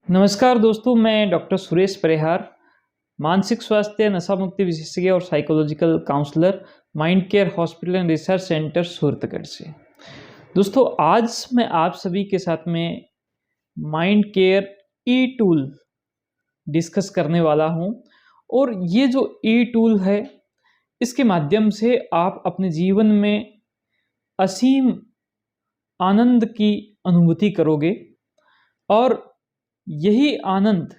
नमस्कार दोस्तों, मैं डॉक्टर सुरेश परिहार, मानसिक स्वास्थ्य, नशा मुक्ति विशेषज्ञ और psychological counsellor, mind care hospital and research centre Suratgarh से। दोस्तों, आज मैं आप सभी के साथ में mind care e tool discuss करने वाला हूं। और ये जो ई टूल है, इसके माध्यम से आप अपने जीवन में असीम आनंद की अनुभूति करोगे और यही आनंद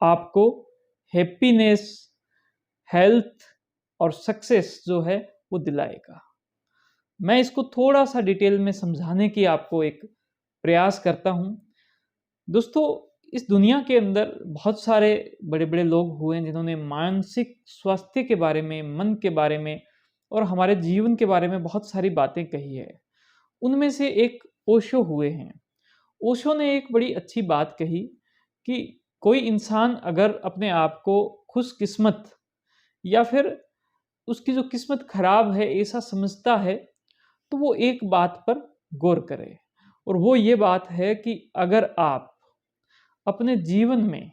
आपको हैप्पीनेस, हेल्थ और सक्सेस जो है वो दिलाएगा। मैं इसको थोड़ा सा डिटेल में समझाने की आपको एक प्रयास करता हूं। दोस्तों, इस दुनिया के अंदर बहुत सारे बड़े बड़े लोग हुए हैं जिन्होंने मानसिक स्वास्थ्य के बारे में, मन के बारे में और हमारे जीवन के बारे में बहुत सारी बातें कही है। उनमें से एक ओशो हुए हैं। ओशो ने एक बड़ी अच्छी बात कही कि कोई इंसान अगर अपने आप को खुशकिस्मत या फिर उसकी जो किस्मत खराब है ऐसा समझता है, तो वो एक बात पर गौर करे। और वो ये बात है कि अगर आप अपने जीवन में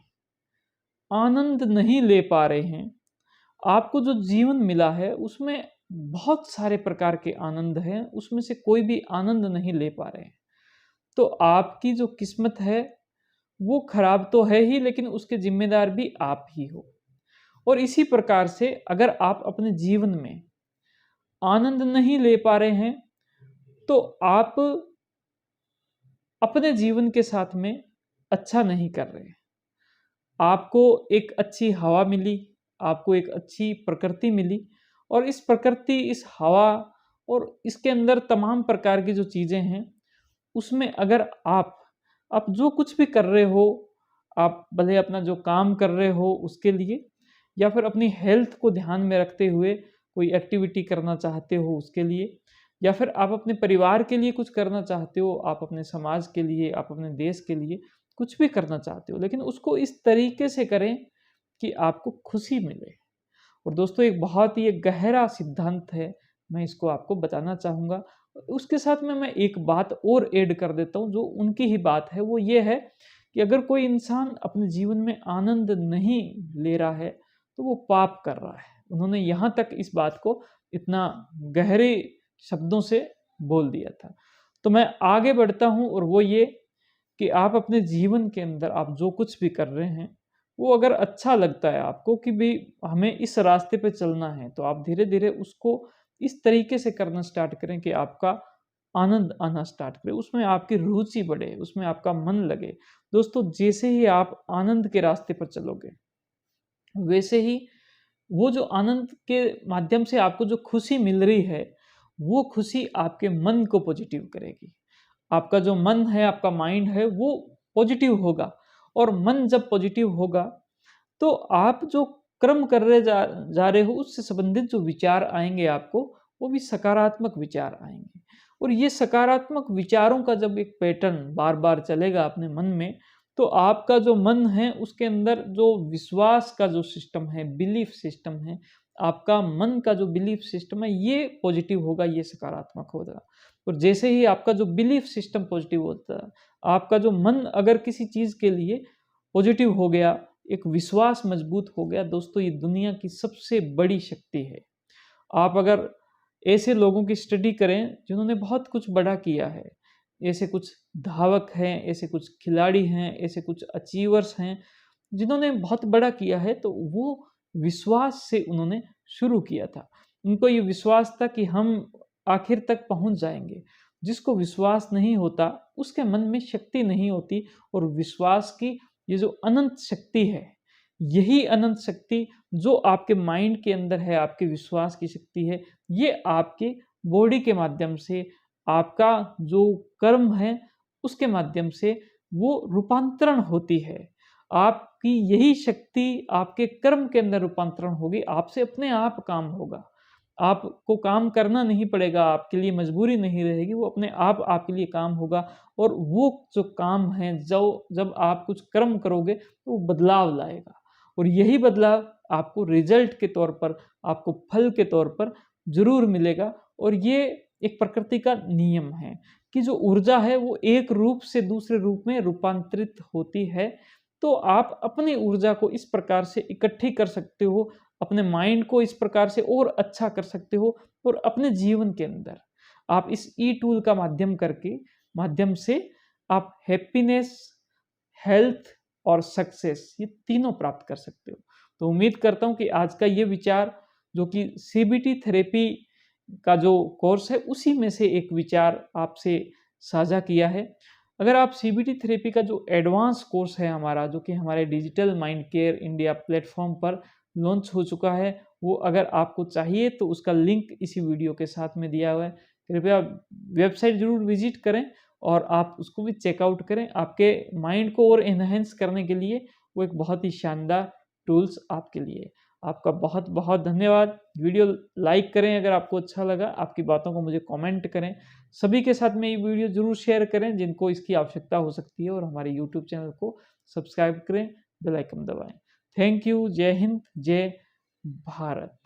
आनंद नहीं ले पा रहे हैं, आपको जो जीवन मिला है उसमें बहुत सारे प्रकार के आनंद हैं, उसमें से कोई भी आनंद नहीं ले पा रहे हैं, तो आपकी जो किस्मत है वो खराब तो है ही, लेकिन उसके जिम्मेदार भी आप ही हो। और इसी प्रकार से अगर आप अपने जीवन में आनंद नहीं ले पा रहे हैं, तो आप अपने जीवन के साथ में अच्छा नहीं कर रहे। आपको एक अच्छी हवा मिली, आपको एक अच्छी प्रकृति मिली, और इस प्रकृति, इस हवा और इसके अंदर तमाम प्रकार की जो चीज़ें हैं, उसमें अगर आप जो कुछ भी कर रहे हो, आप भले अपना जो काम कर रहे हो उसके लिए, या फिर अपनी हेल्थ को ध्यान में रखते हुए कोई एक्टिविटी करना चाहते हो उसके लिए, या फिर आप अपने परिवार के लिए कुछ करना चाहते हो, आप अपने समाज के लिए, आप अपने देश के लिए कुछ भी करना चाहते हो, लेकिन उसको इस तरीके से करें कि आपको खुशी मिले। और दोस्तों, एक बहुत ही एक गहरा सिद्धांत है, मैं इसको आपको बताना चाहूँगा। उसके साथ में मैं एक बात और ऐड कर देता हूँ, जो उनकी ही बात है। वो ये है कि अगर कोई इंसान अपने जीवन में आनंद नहीं ले रहा है, तो वो पाप कर रहा है। उन्होंने यहाँ तक इस बात को इतना गहरे शब्दों से बोल दिया था। तो मैं आगे बढ़ता हूँ, और वो ये कि आप अपने जीवन के अंदर आप जो कुछ भी कर रहे हैं, वो अगर अच्छा लगता है आपको कि भाई हमें इस रास्ते पे चलना है, तो आप धीरे धीरे उसको इस तरीके से करना स्टार्ट करें कि आपका आनंद आना स्टार्ट करे, उसमें आपकी रुचि बढ़े, उसमें आपका मन लगे। दोस्तों, जैसे ही आप आनंद के रास्ते पर चलोगे, वैसे ही वो जो आनंद के माध्यम से आपको जो खुशी मिल रही है, वो खुशी आपके मन को पॉजिटिव करेगी। आपका जो मन है, आपका माइंड है, वो पॉजिटिव होगा। और मन जब पॉजिटिव होगा, तो आप जो कर्म कर रहे जा रहे हो, उससे संबंधित जो विचार आएंगे आपको, वो भी सकारात्मक विचार आएंगे। और ये सकारात्मक विचारों का जब एक पैटर्न बार बार चलेगा अपने मन में, तो आपका जो मन है उसके अंदर जो विश्वास का जो सिस्टम है, बिलीफ सिस्टम है, आपका मन का जो बिलीफ सिस्टम है, ये पॉजिटिव होगा, ये सकारात्मक होगा। और जैसे ही आपका जो बिलीफ सिस्टम पॉजिटिव होता है, आपका जो मन अगर किसी चीज़ के लिए पॉजिटिव हो गया, एक विश्वास मजबूत हो गया, दोस्तों, ये दुनिया की सबसे बड़ी शक्ति है। आप अगर ऐसे लोगों की स्टडी करें जिन्होंने बहुत कुछ बड़ा किया है, ऐसे कुछ धावक हैं, ऐसे कुछ खिलाड़ी हैं, ऐसे कुछ अचीवर्स हैं जिन्होंने बहुत बड़ा किया है, तो वो विश्वास से उन्होंने शुरू किया था। उनको ये विश्वास था कि हम आखिर तक पहुंच जाएंगे। जिसको विश्वास नहीं होता, उसके मन में शक्ति नहीं होती। और विश्वास की ये जो अनंत शक्ति है, यही अनंत शक्ति जो आपके माइंड के अंदर है, आपके विश्वास की शक्ति है, ये आपके बॉडी के माध्यम से, आपका जो कर्म है उसके माध्यम से वो रूपांतरण होती है। आपकी यही शक्ति आपके कर्म के अंदर रूपांतरण होगी, आपसे अपने आप काम होगा। आपको काम करना नहीं पड़ेगा, आपके लिए मजबूरी नहीं रहेगी, वो अपने आप आपके लिए काम होगा। और वो जो काम है, जो जब आप कुछ कर्म करोगे तो वो बदलाव लाएगा। और यही बदलाव आपको रिजल्ट के तौर पर, आपको फल के तौर पर जरूर मिलेगा। और ये एक प्रकृति का नियम है की जो ऊर्जा है वो एक रूप से दूसरे रूप में रूपांतरित होती है। तो आप अपनी ऊर्जा को इस प्रकार से इकट्ठी कर सकते हो, अपने माइंड को इस प्रकार से और अच्छा कर सकते हो और अपने जीवन के अंदर आप इस ई टूल का माध्यम से आप हैप्पीनेस, हेल्थ और सक्सेस ये तीनों प्राप्त कर सकते हो। तो उम्मीद करता हूँ कि आज का ये विचार जो कि सीबीटी थेरेपी का जो कोर्स है उसी में से एक विचार आपसे साझा किया है। अगर आप सीबीटी थेरेपी का जो एडवांस कोर्स है हमारा, जो कि हमारे digital mind care India platform पर लॉन्च हो चुका है, वो अगर आपको चाहिए तो उसका लिंक इसी वीडियो के साथ में दिया हुआ है। कृपया वेबसाइट ज़रूर विजिट करें और आप उसको भी चेकआउट करें। आपके माइंड को और एनहेंस करने के लिए वो एक बहुत ही शानदार टूल्स आपके लिए। आपका बहुत बहुत धन्यवाद। वीडियो लाइक करें अगर आपको अच्छा लगा, आपकी बातों को मुझे कमेंट करें। सभी के साथ में ये वीडियो ज़रूर शेयर करें जिनको इसकी आवश्यकता हो सकती है और हमारे यूट्यूब चैनल को सब्सक्राइब करें, बेल आइकन दबाएं। Thank you. जय हिंद, जय भारत।